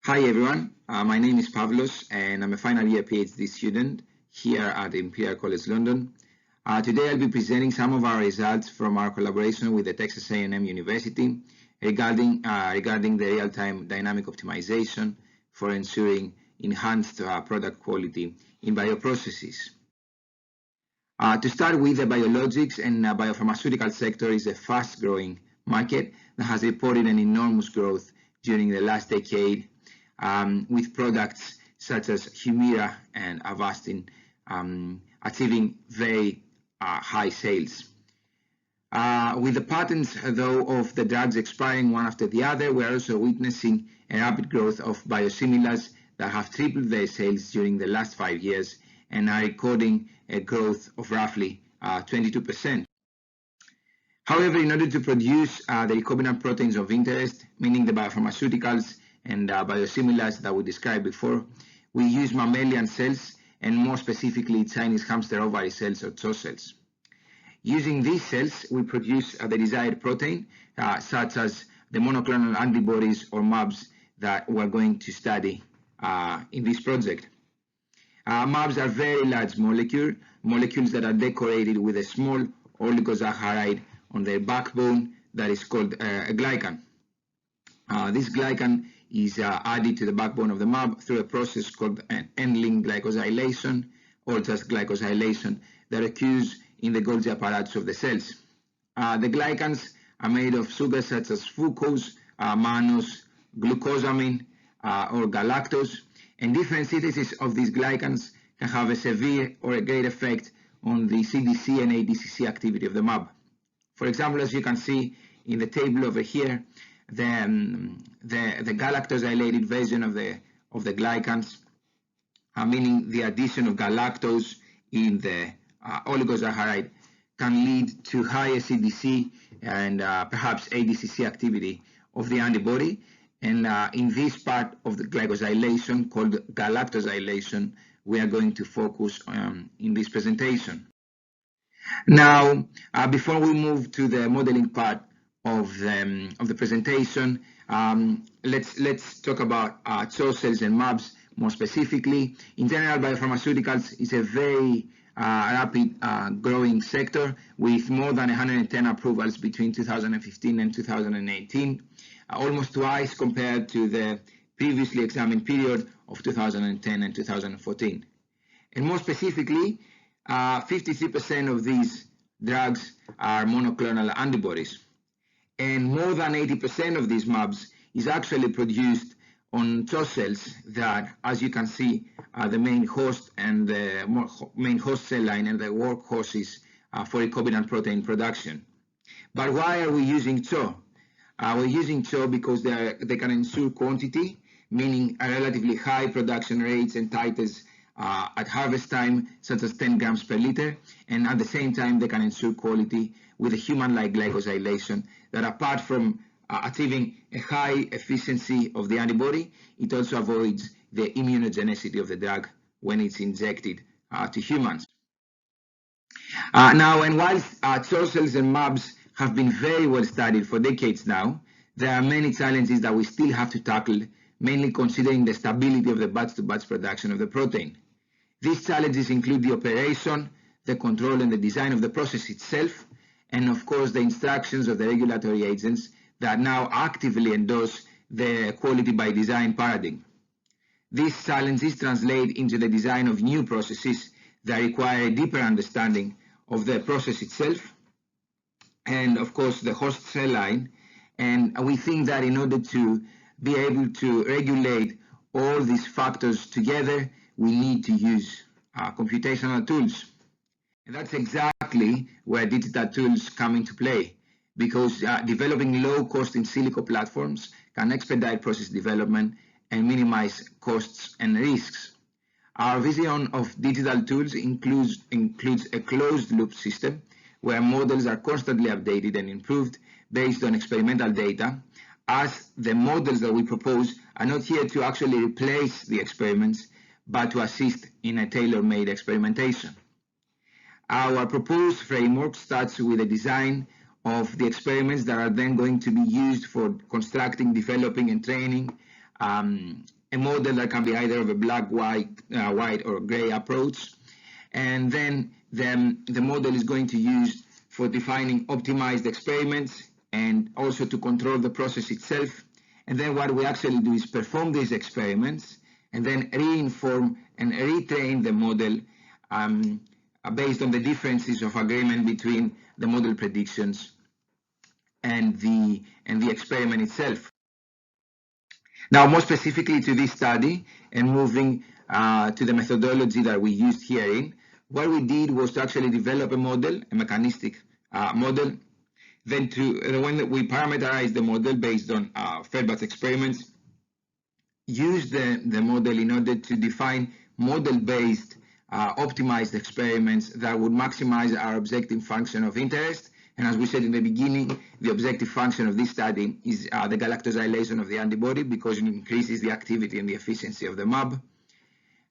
Hi everyone, my name is Pavlos and I'm a final year PhD student here at Imperial College London. Today I'll be presenting some of our results from our collaboration with the Texas A&M University regarding the real-time dynamic optimization for ensuring enhanced product quality in bioprocesses. To start with, the biologics and biopharmaceutical sector is a fast-growing market that has reported an enormous growth during the last decade, with products such as Humira and Avastin achieving very high sales. With the patents, though, of the drugs expiring one after the other, we are also witnessing a rapid growth of biosimilars that have tripled their sales during the last 5 years and are recording a growth of roughly 22%. However, in order to produce the recombinant proteins of interest, meaning the biopharmaceuticals and biosimilars that we described before, we use mammalian cells and more specifically Chinese hamster ovary cells or CHO cells. Using these cells, we produce the desired protein, such as the monoclonal antibodies or MABs that we're going to study in this project. MABs are very large molecules that are decorated with a small oligosaccharide on their backbone that is called a glycan. This glycan is added to the backbone of the MAB through a process called an end-link glycosylation or just glycosylation that occurs in the Golgi apparatus of the cells. The glycans are made of sugars such as fructose, mannose, glucosamine, or galactose, and different synthesis of these glycans can have a severe or a great effect on the CDC and ADCC activity of the MAB. For example, as you can see in the table over here, the galactosylated version of the glycans, meaning the addition of galactose in the oligosaccharide, can lead to higher CDC and perhaps ADCC activity of the antibody. And in this part of the glycosylation called galactosylation, we are going to focus in this presentation. Now, before we move to the modeling part of the presentation, let's talk about CHO cells and MABs more specifically. In general, biopharmaceuticals is a very rapid growing sector with more than 110 approvals between 2015 and 2018, almost twice compared to the previously examined period of 2010 and 2014. And more specifically, 53% of these drugs are monoclonal antibodies. And more than 80% of these MABs is actually produced on CHO cells that, as you can see, are the main host and the main host cell line and the workhorses for recombinant protein production. But why are we using CHO? We're using CHO because they can ensure quantity, meaning a relatively high production rates and titers at harvest time, such as 10 grams per liter, and at the same time they can ensure quality with a human-like glycosylation that, apart from achieving a high efficiency of the antibody, it also avoids the immunogenicity of the drug when it's injected to humans. Now, and while CHO cells and MABs have been very well studied for decades now, there are many challenges that we still have to tackle, mainly considering the stability of the batch-to-batch production of the protein. These challenges include the operation, the control and the design of the process itself, and of course the instructions of the regulatory agents that now actively endorse the quality by design paradigm. These challenges translate into the design of new processes that require a deeper understanding of the process itself and of course the host cell line. And we think that in order to be able to regulate all these factors together, we need to use computational tools. And that's exactly where digital tools come into play, because developing low-cost in silico platforms can expedite process development and minimize costs and risks. Our vision of digital tools includes a closed-loop system where models are constantly updated and improved based on experimental data, as the models that we propose are not here to actually replace the experiments, but to assist in a tailor-made experimentation. Our proposed framework starts with a design of the experiments that are then going to be used for constructing, developing, and training a model that can be either of a black, white or gray approach. And then the model is going to use for defining optimized experiments and also to control the process itself. And then what we actually do is perform these experiments and then reinform and retrain the model based on the differences of agreement between the model predictions and the experiment itself. Now, more specifically to this study and moving to the methodology that we used herein, what we did was to actually develop a model, a mechanistic model. Then when we parameterized the model based on fed batch experiments, used the model in order to define model-based optimized experiments that would maximize our objective function of interest. And as we said in the beginning, the objective function of this study is the galactosylation of the antibody because it increases the activity and the efficiency of the MAB.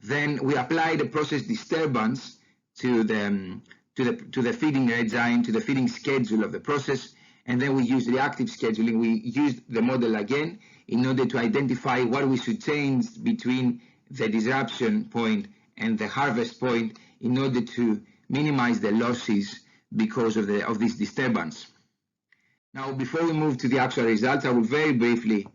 Then we applied a process disturbance to the feeding enzyme, to the feeding schedule of the process, and then we used reactive scheduling. We used the model again in order to identify what we should change between the disruption point and the harvest point in order to minimize the losses because of this disturbance. Now, before we move to the actual results, I will very briefly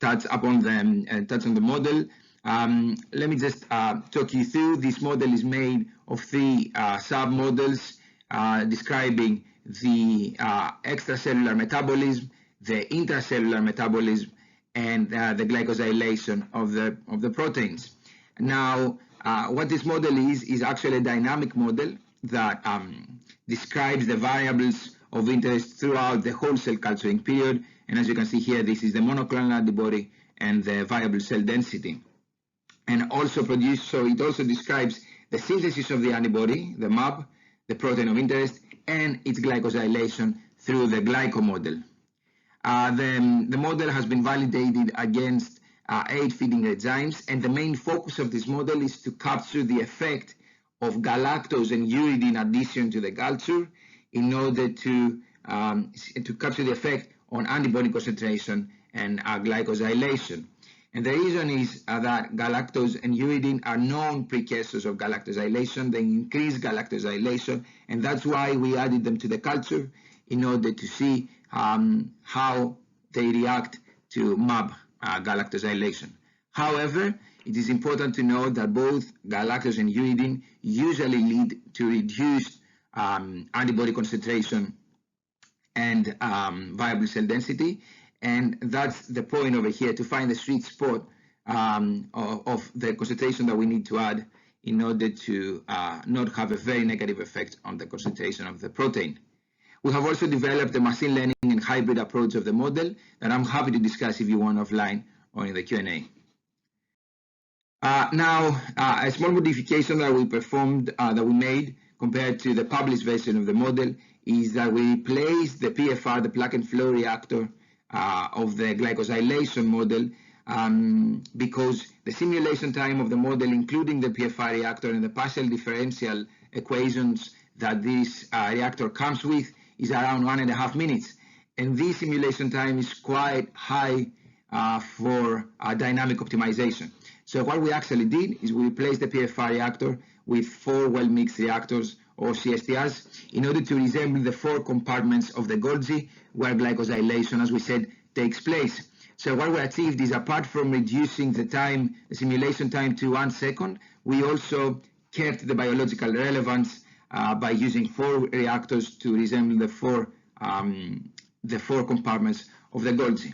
touch on the model. Let me just talk you through. This model is made of three sub-models describing the extracellular metabolism, the intracellular metabolism, and the glycosylation of the proteins. Now, what this model is actually a dynamic model that describes the variables of interest throughout the whole cell culturing period. And as you can see here, this is the monoclonal antibody and the variable cell density. And also it also describes the synthesis of the antibody, the MAB, the protein of interest, and its glycosylation through the glyco model. The model has been validated against 8 feeding enzymes, and the main focus of this model is to capture the effect of galactose and uridine addition to the culture in order to capture the effect on antibody concentration and glycosylation. And the reason is that galactose and uridine are known precursors of galactosylation. They increase galactosylation, and that's why we added them to the culture in order to see how they react to MAB galactosylation. However, it is important to note that both galactose and uridine usually lead to reduced antibody concentration and variable cell density, and that's the point over here, to find the sweet spot of the concentration that we need to add in order to not have a very negative effect on the concentration of the protein. We have also developed a machine learning and hybrid approach of the model that I'm happy to discuss if you want offline or in the Q&A. Now, a small modification that we performed, that we made compared to the published version of the model, is that we replaced the PFR, the plug and flow reactor of the glycosylation model, because the simulation time of the model, including the PFR reactor and the partial differential equations that this reactor comes with, is around 1.5 minutes. And this simulation time is quite high for dynamic optimization. So what we actually did is we replaced the PFR reactor with 4 well-mixed reactors, or CSTRs, in order to resemble the 4 compartments of the Golgi, where glycosylation, as we said, takes place. So what we achieved is, apart from reducing the simulation time to 1 second, we also kept the biological relevance by using 4 reactors to resemble the four compartments of the Golgi.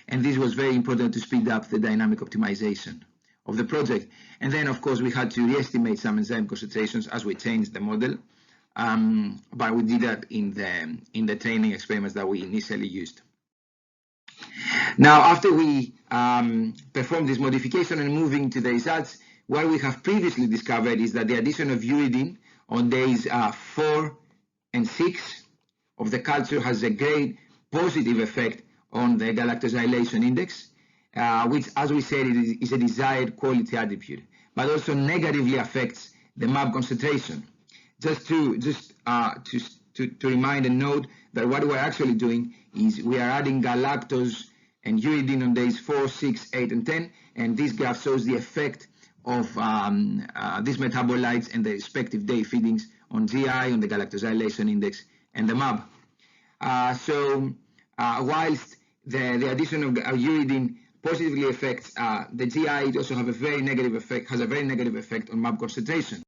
And this was very important to speed up the dynamic optimization of the project. And then, of course, we had to re-estimate some enzyme concentrations as we changed the model, but we did that in the training experiments that we initially used. Now, after we performed this modification and moving to the results, what we have previously discovered is that the addition of uridine on days 4 and 6 of the culture has a great positive effect on the galactosylation index, which, as we said, is a desired quality attribute, but also negatively affects the MAB concentration. Just to remind and note that what we're actually doing is we are adding galactose and uridine on days 4, 6, 8, and 10. And this graph shows the effect of these metabolites and the respective day feedings on GI, on the galactosylation index, and the MAB. Whilst the addition of uridine positively affects the GI, it also has a very negative effect on MAB concentration.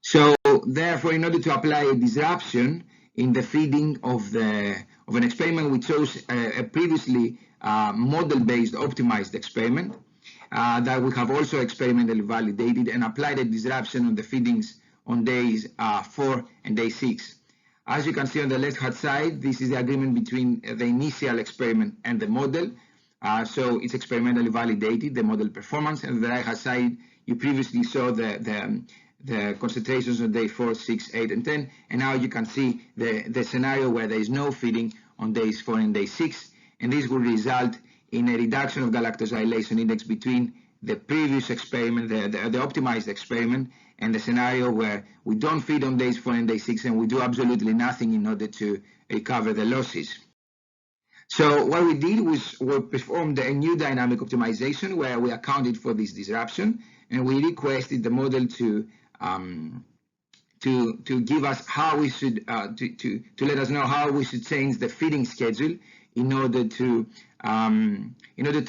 So therefore, in order to apply a disruption in the feeding of an experiment, we chose a previously model-based optimized experiment that we have also experimentally validated, and applied a disruption on the feedings on days 4 and day 6. As you can see on the left-hand side, this is the agreement between the initial experiment and the model. So it's experimentally validated, the model performance. And on the right-hand side, you previously saw the concentrations on day 4, 6, 8, and 10. And now you can see the scenario where there is no feeding on days 4 and day 6. And this will result in a reduction of galactosylation index between the previous experiment, the optimized experiment, and the scenario where we don't feed on days 4 and day 6 and we do absolutely nothing in order to recover the losses. So what we did was we performed a new dynamic optimization where we accounted for this disruption, and we requested the model to give us how we should to let us know how we should change the feeding schedule in order to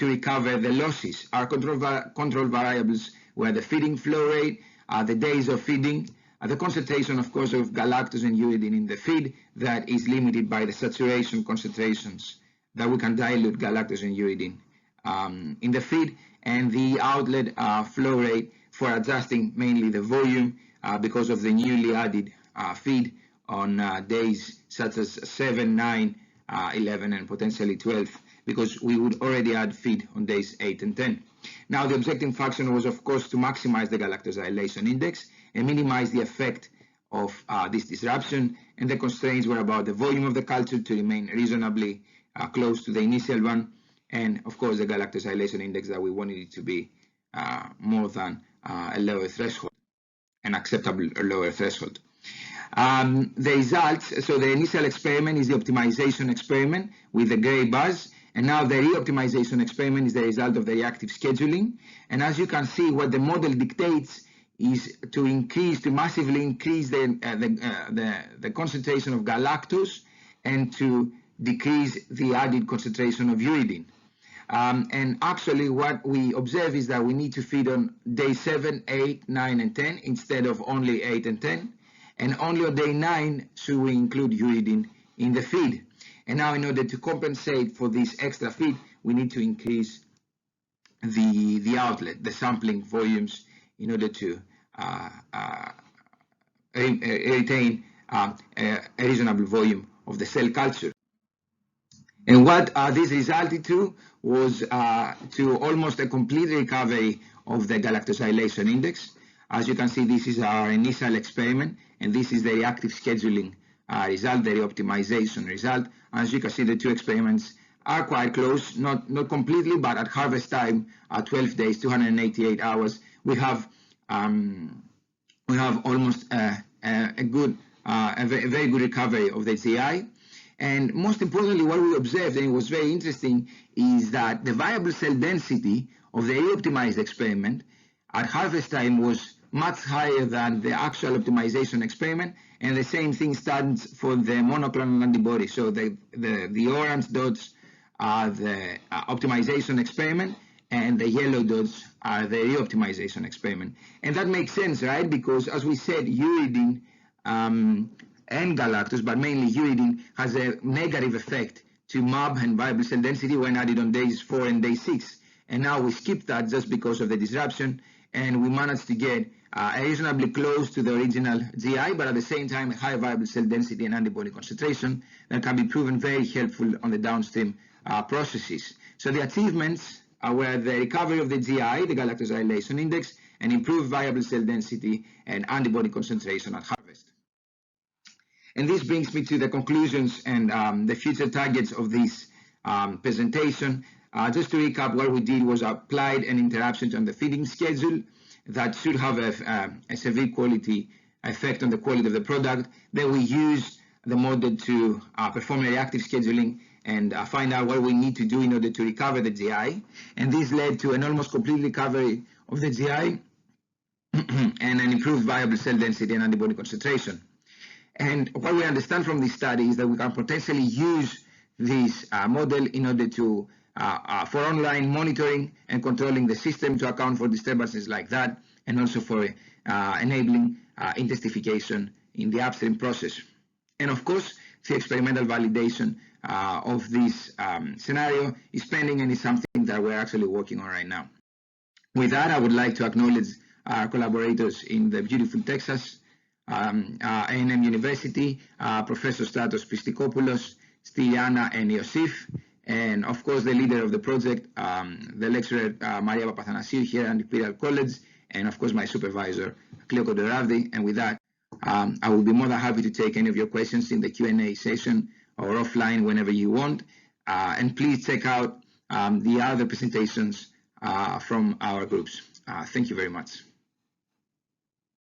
recover the losses. Our control variables were the feeding flow rate, the days of feeding, the concentration, of course, of galactose and uridine in the feed that is limited by the saturation concentrations that we can dilute galactose and uridine in the feed, and the outlet flow rate for adjusting mainly the volume because of the newly added feed on days such as 7, 9, 11, and potentially 12, because we would already add feed on days 8 and 10. Now, the objective function was, of course, to maximize the galactosylation index and minimize the effect of this disruption, and the constraints were about the volume of the culture to remain reasonably close to the initial one, and of course the galactosylation index that we wanted it to be more than a lower threshold, an acceptable lower threshold. The results, so the initial experiment is the optimization experiment with the gray bars, and now the re-optimization experiment is the result of the reactive scheduling. And as you can see, what the model dictates is to massively increase the concentration of galactose and to decrease the added concentration of uridine. And actually what we observe is that we need to feed on day 7, 8, 9, and 10 instead of only 8 and 10. And only on day 9 should we include uridine in the feed. And now, in order to compensate for this extra feed, we need to increase the outlet, the sampling volumes, in order to retain a reasonable volume of the cell culture. And what this resulted to was to almost a complete recovery of the galactosylation index. As you can see, this is our initial experiment, and this is the reactive scheduling result, the optimization result. As you can see, the two experiments are quite close, not completely, but at harvest time, 12 days, 288 hours, we have almost a very good recovery of the GI. And most importantly, what we observed, and it was very interesting, is that the viable cell density of the re-optimized experiment at harvest time was much higher than the actual optimization experiment, and the same thing stands for the monoclonal antibody. So the orange dots are the optimization experiment, and the yellow dots are the re-optimization experiment. And that makes sense, right? Because as we said, uridine and galactose, but mainly uridine, has a negative effect to MAB and viable cell density when added on days 4 and day 6. And now we skip that just because of the disruption, and we managed to get reasonably close to the original GI, but at the same time a high viable cell density and antibody concentration that can be proven very helpful on the downstream processes. So the achievements were the recovery of the GI, the galactosylation index, and improved viable cell density and antibody concentration at harvest. And this brings me to the conclusions and the future targets of this presentation. Just to recap, what we did was applied an interruption on the feeding schedule that should have a severe quality effect on the quality of the product. Then we used the model to perform a reactive scheduling and find out what we need to do in order to recover the GI. And this led to an almost complete recovery of the GI and an improved viable cell density and antibody concentration. And what we understand from this study is that we can potentially use this model in order to for online monitoring and controlling the system to account for disturbances like that, and also for enabling intensification in the upstream process. And of course, the experimental validation of this scenario is pending and is something that we're actually working on right now. With that, I would like to acknowledge our collaborators in the beautiful Texas, A&M University, Professor Stratos Pistikopoulos, Styliana and Iosif, and of course the leader of the project, the lecturer Maria Papathanasiou here at Imperial College, and of course my supervisor, Cleo Kodoravdi. And with that, I will be more than happy to take any of your questions in the Q&A session or offline whenever you want. And please check out the other presentations from our groups. Thank you very much.